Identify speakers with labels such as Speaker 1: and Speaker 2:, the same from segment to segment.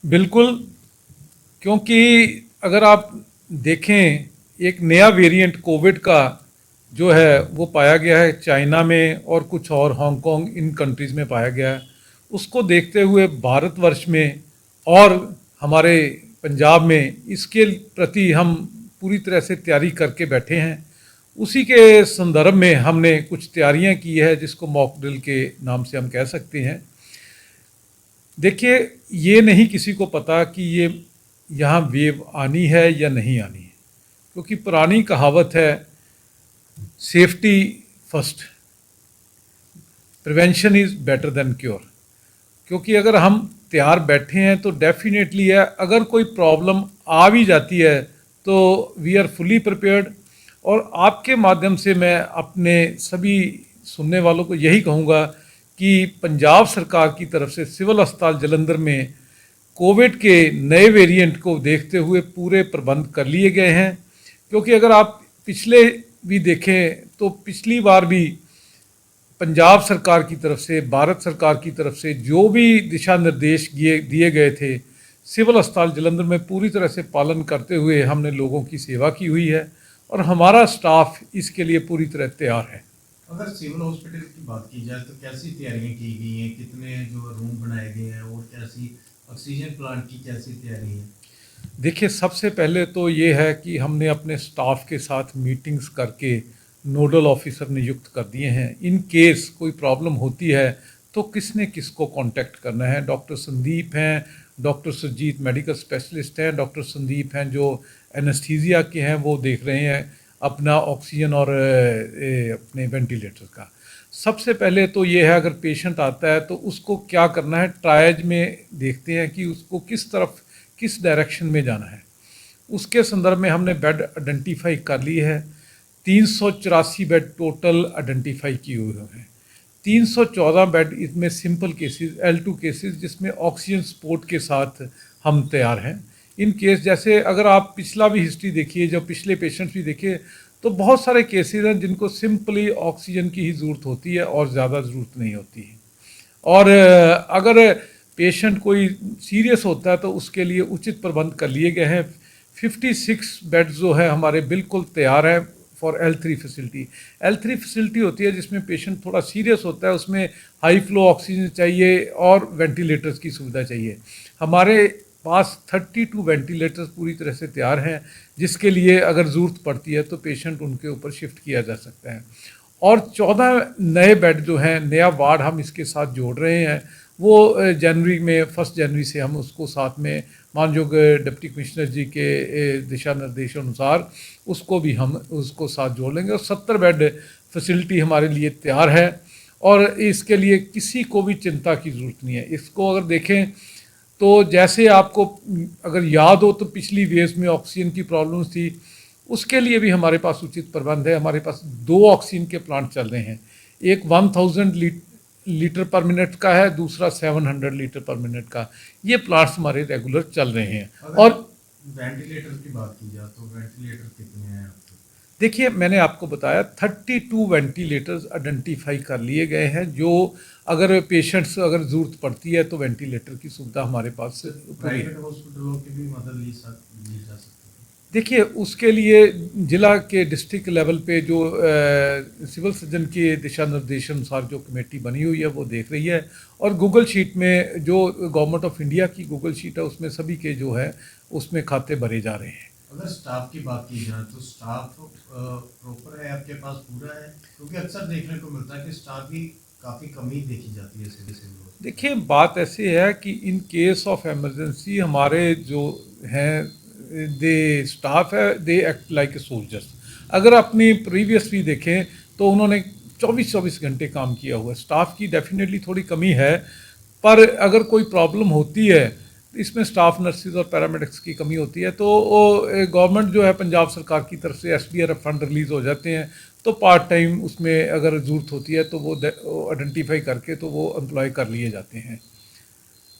Speaker 1: बिल्कुल, क्योंकि अगर आप देखें एक नया वेरिएंट कोविड का जो है वो पाया गया है चाइना में और कुछ और हांगकांग इन कंट्रीज़ में पाया गया है। उसको देखते हुए भारतवर्ष में और हमारे पंजाब में इसके प्रति हम पूरी तरह से तैयारी करके बैठे हैं। उसी के संदर्भ में हमने कुछ तैयारियां की है जिसको मॉक ड्रिल के नाम से हम कह सकते हैं। देखिए, ये नहीं किसी को पता कि ये यहाँ वेव आनी है या नहीं आनी है, क्योंकि पुरानी कहावत है safety first, prevention is better than cure. क्योंकि अगर हम तैयार बैठे हैं तो डेफिनेटली है, अगर कोई प्रॉब्लम आ भी जाती है तो वी आर फुली प्रिपेयर्ड। और आपके माध्यम से मैं अपने सभी सुनने वालों को यही कहूँगा कि पंजाब सरकार की तरफ से सिविल अस्पताल जलंधर में कोविड के नए वेरिएंट को देखते हुए पूरे प्रबंध कर लिए गए हैं। क्योंकि अगर आप पिछले भी देखें तो पिछली बार भी पंजाब सरकार की तरफ से, भारत सरकार की तरफ से जो भी दिशा निर्देश दिए गए थे, सिविल अस्पताल जलंधर में पूरी तरह से पालन करते हुए हमने लोगों की सेवा की हुई है और हमारा स्टाफ इसके लिए पूरी तरह तैयार है।
Speaker 2: अगर सिविल हॉस्पिटल की बात की जाए तो कैसी तैयारियां की गई हैं, कितने जो रूम बनाए गए हैं और कैसी ऑक्सीजन प्लांट की कैसी तैयारी है?
Speaker 1: देखिए, सबसे पहले तो ये है कि हमने अपने स्टाफ के साथ मीटिंग्स करके नोडल ऑफिसर नियुक्त कर दिए हैं। इन केस कोई प्रॉब्लम होती है तो किसने किसको कांटेक्ट करना है। डॉक्टर संदीप हैं, डॉक्टर सुरजीत मेडिकल स्पेशलिस्ट हैं, डॉक्टर संदीप हैं जो एनेस्थीसिया के हैं, वो देख रहे हैं अपना ऑक्सीजन और अपने वेंटिलेटर का। सबसे पहले तो ये है, अगर पेशेंट आता है तो उसको क्या करना है, ट्रायज में देखते हैं कि उसको किस तरफ, किस डायरेक्शन में जाना है। उसके संदर्भ में हमने बेड आइडेंटिफाई कर ली है। 384 बेड टोटल आइडेंटिफाई किए हुए हैं। 314 बेड इसमें सिंपल केसेस, L2 केसेस, जिसमें ऑक्सीजन सपोर्ट के साथ हम तैयार हैं। इन केस जैसे अगर आप पिछला भी हिस्ट्री देखिए, जब पिछले पेशेंट्स भी देखिए, तो बहुत सारे केसेस हैं जिनको सिंपली ऑक्सीजन की ही ज़रूरत होती है और ज़्यादा ज़रूरत नहीं होती है। और अगर पेशेंट कोई सीरियस होता है तो उसके लिए उचित प्रबंध कर लिए गए हैं। 56 बेड जो है हमारे बिल्कुल तैयार है for L3 facility. L3 facility होती है जिसमें पेशेंट थोड़ा सीरियस होता है, उसमें हाई फ्लो ऑक्सीजन चाहिए और वेंटिलेटर्स की सुविधा चाहिए। हमारे पास 32 वेंटिलेटर्स पूरी तरह से तैयार हैं, जिसके लिए अगर ज़रूरत पड़ती है तो पेशेंट उनके ऊपर शिफ्ट किया जा सकता है। और 14 नए बेड जो हैं, नया वार्ड हम इसके साथ जोड़ रहे हैं। वो जनवरी में 1 जनवरी से हम उसको साथ में मानयोग डिप्टी कमिश्नर जी के दिशा निर्देश अनुसार उसको भी हम उसको साथ जोड़ लेंगे। और 70 बेड फैसिलिटी हमारे लिए तैयार है और इसके लिए किसी को भी चिंता की ज़रूरत नहीं है। इसको अगर देखें तो जैसे आपको अगर याद हो तो पिछली वेव्स में ऑक्सीजन की प्रॉब्लम्स थी, उसके लिए भी हमारे पास उचित प्रबंध है। हमारे पास 2 ऑक्सीजन के प्लांट चल रहे हैं, एक 1000 लीटर पर मिनट का है, दूसरा 700 लीटर पर मिनट का। ये प्लांट्स हमारे रेगुलर चल रहे हैं। और
Speaker 2: वेंटिलेटर की बात की जाए तो वेंटिलेटर कितने हैं आपके?
Speaker 1: देखिए, मैंने आपको बताया 32 वेंटिलेटर्स आइडेंटिफाई कर लिए गए हैं, जो अगर पेशेंट्स अगर ज़रूरत पड़ती है तो वेंटिलेटर की सुविधा हमारे पास पूरी है।
Speaker 2: प्राइवेट हॉस्पिटलों की भी मदद ली जा सकती है?
Speaker 1: देखिए, उसके लिए जिला के डिस्ट्रिक्ट लेवल पे जो सिविल सर्जन के दिशा निर्देश अनुसार जो कमेटी बनी हुई है वो देख रही है। और गूगल शीट में जो गवर्नमेंट ऑफ इंडिया की गूगल शीट है उसमें सभी के जो है उसमें खाते भरे जा रहे हैं।
Speaker 2: अगर स्टाफ की बात की जाए तो स्टाफ प्रॉपर है आपके पास, पूरा है? क्योंकि अक्सर देखने को मिलता है कि स्टाफ की काफ़ी कमी देखी जाती है सिविल हॉस्पिटल।
Speaker 1: देखिए, बात ऐसी है कि इन केस ऑफ इमरजेंसी हमारे जो हैं दे स्टाफ है, they act like a soldiers. अगर अपनी प्रीवियस भी देखें तो उन्होंने 24-24 घंटे काम किया हुआ है। स्टाफ की डेफिनेटली थोड़ी कमी है, पर अगर कोई प्रॉब्लम होती है इसमें स्टाफ नर्सिस और पैरामेडिक्स की कमी होती है तो गवर्नमेंट जो है पंजाब सरकार की तरफ से SDRF फंड रिलीज़ हो जाते हैं, तो पार्ट टाइम उसमें अगर ज़रूरत होती है तो वो आइडेंटिफाई करके तो वो एम्प्लॉय कर लिए जाते हैं।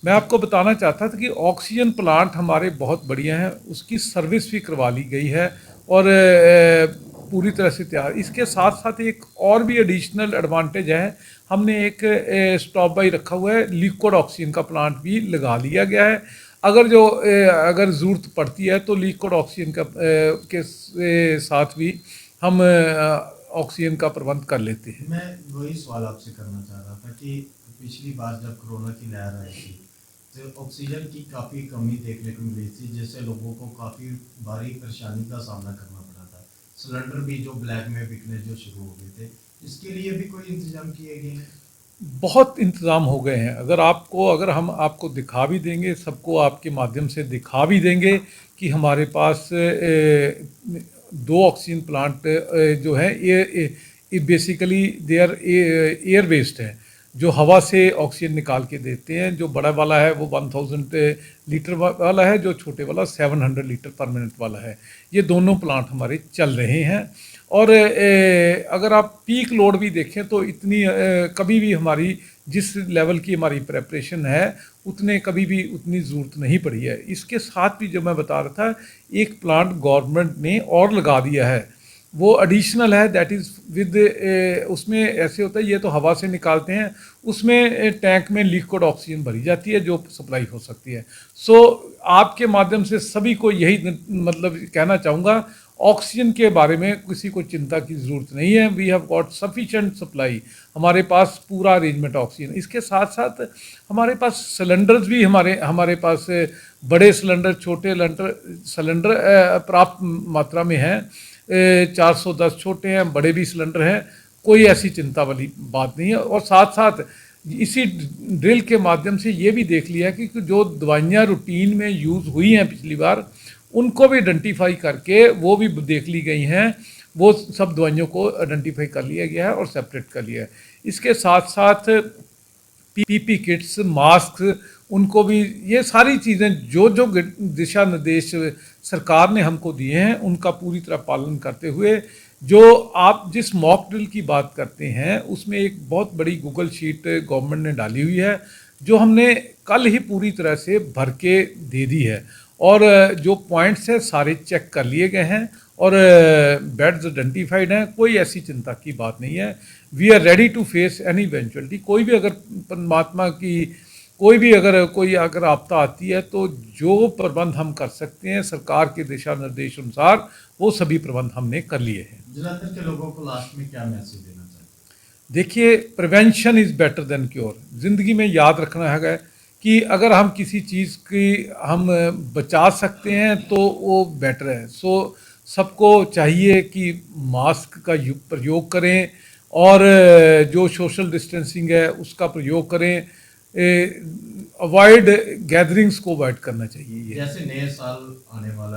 Speaker 1: मैं आपको बताना चाहता था कि ऑक्सीजन प्लांट हमारे बहुत बढ़िया हैं, उसकी सर्विस भी करवा ली गई है और पूरी तरह से तैयार। इसके साथ साथ एक और भी एडिशनल एडवांटेज है, हमने एक स्टॉप बाई रखा हुआ है, लिक्विड ऑक्सीजन का प्लांट भी लगा लिया गया है। अगर ज़रूरत पड़ती है तो लिक्विड ऑक्सीजन के साथ भी हम ऑक्सीजन का प्रबंध कर लेते हैं।
Speaker 2: मैं वही सवाल आपसे करना चाह रहा था कि पिछली बार जब कोरोना की लहर आई थी तो ऑक्सीजन की काफ़ी कमी देखने को मिली थी, जिससे लोगों को काफ़ी भारी परेशानी का सामना करना पड़ा था। सिलेंडर भी जो ब्लैक में बिकने जो शुरू हो गए थे, इसके लिए भी कोई इंतजाम किए गए हैं?
Speaker 1: बहुत इंतज़ाम हो गए हैं। अगर हम आपको दिखा भी देंगे, सबको आपके माध्यम से दिखा भी देंगे कि हमारे पास 2 ऑक्सीजन प्लांट जो है ये basically they are air based है, जो हवा से ऑक्सीजन निकाल के देते हैं। जो बड़ा वाला है वो 1000 लीटर वाला है, जो छोटे वाला 700 लीटर पर मिनट वाला है। ये दोनों प्लांट हमारे चल रहे हैं। और अगर आप पीक लोड भी देखें तो इतनी कभी भी हमारी जिस लेवल की हमारी प्रेपरेशन है उतने कभी भी उतनी ज़रूरत नहीं पड़ी है। इसके साथ भी जो मैं बता रहा था, एक प्लांट गवर्नमेंट ने और लगा दिया है, वो एडिशनल है, दैट इज़ विद उसमें ऐसे होता है, ये तो हवा से निकालते हैं, उसमें टैंक में लिक्विड ऑक्सीजन भरी जाती है जो सप्लाई हो सकती है। सो आपके माध्यम से सभी को यही मतलब कहना चाहूँगा, ऑक्सीजन के बारे में किसी को चिंता की ज़रूरत नहीं है। We have got sufficient supply, हमारे पास पूरा अरेंजमेंट ऑक्सीजन। इसके साथ साथ हमारे पास सिलेंडर्स भी हमारे पास बड़े सिलेंडर, छोटे सिलेंडर पर्याप्त मात्रा में हैं। 410 छोटे हैं, बड़े भी सिलेंडर हैं, कोई ऐसी चिंता वाली बात नहीं है। और साथ साथ इसी ड्रिल के माध्यम से ये भी देख लिया कि जो दवाइयाँ रूटीन में यूज़ हुई हैं पिछली बार, उनको भी आइडेंटिफाई करके वो भी देख ली गई हैं। वो सब दवाइयों को आइडेंटिफाई कर लिया गया है और सेपरेट कर लिया है। इसके साथ साथ पीपी किट्स, मास्क, उनको भी, ये सारी चीज़ें जो जो दिशा निर्देश सरकार ने हमको दिए हैं उनका पूरी तरह पालन करते हुए, जो आप जिस मॉक ड्रिल की बात करते हैं उसमें एक बहुत बड़ी गूगल शीट गवर्नमेंट ने डाली हुई है, जो हमने कल ही पूरी तरह से भर के दे दी है। और जो पॉइंट्स हैं सारे चेक कर लिए गए हैं और बेड्स आइडेंटिफाइड हैं। कोई ऐसी चिंता की बात नहीं है। We are ready to face any eventuality. कोई भी अगर परमात्मा की कोई अगर आपदा आती है तो जो प्रबंध हम कर सकते हैं सरकार के दिशा निर्देश अनुसार, वो सभी प्रबंध हमने कर लिए हैं।
Speaker 2: जलंधर के लोगों को लास्ट में क्या मैसेज देना चाहते हैं?
Speaker 1: देखिए, prevention is better than cure. ज़िंदगी में याद रखना है कि अगर हम किसी चीज़ की हम बचा सकते हैं तो वो बेटर है। सो सबको चाहिए कि मास्क का प्रयोग करें और जो सोशल डिस्टेंसिंग है उसका प्रयोग करें। अवॉइड गैदरिंग्स को अवॉइड करना चाहिए।
Speaker 2: जैसे नए साल आने वाला है,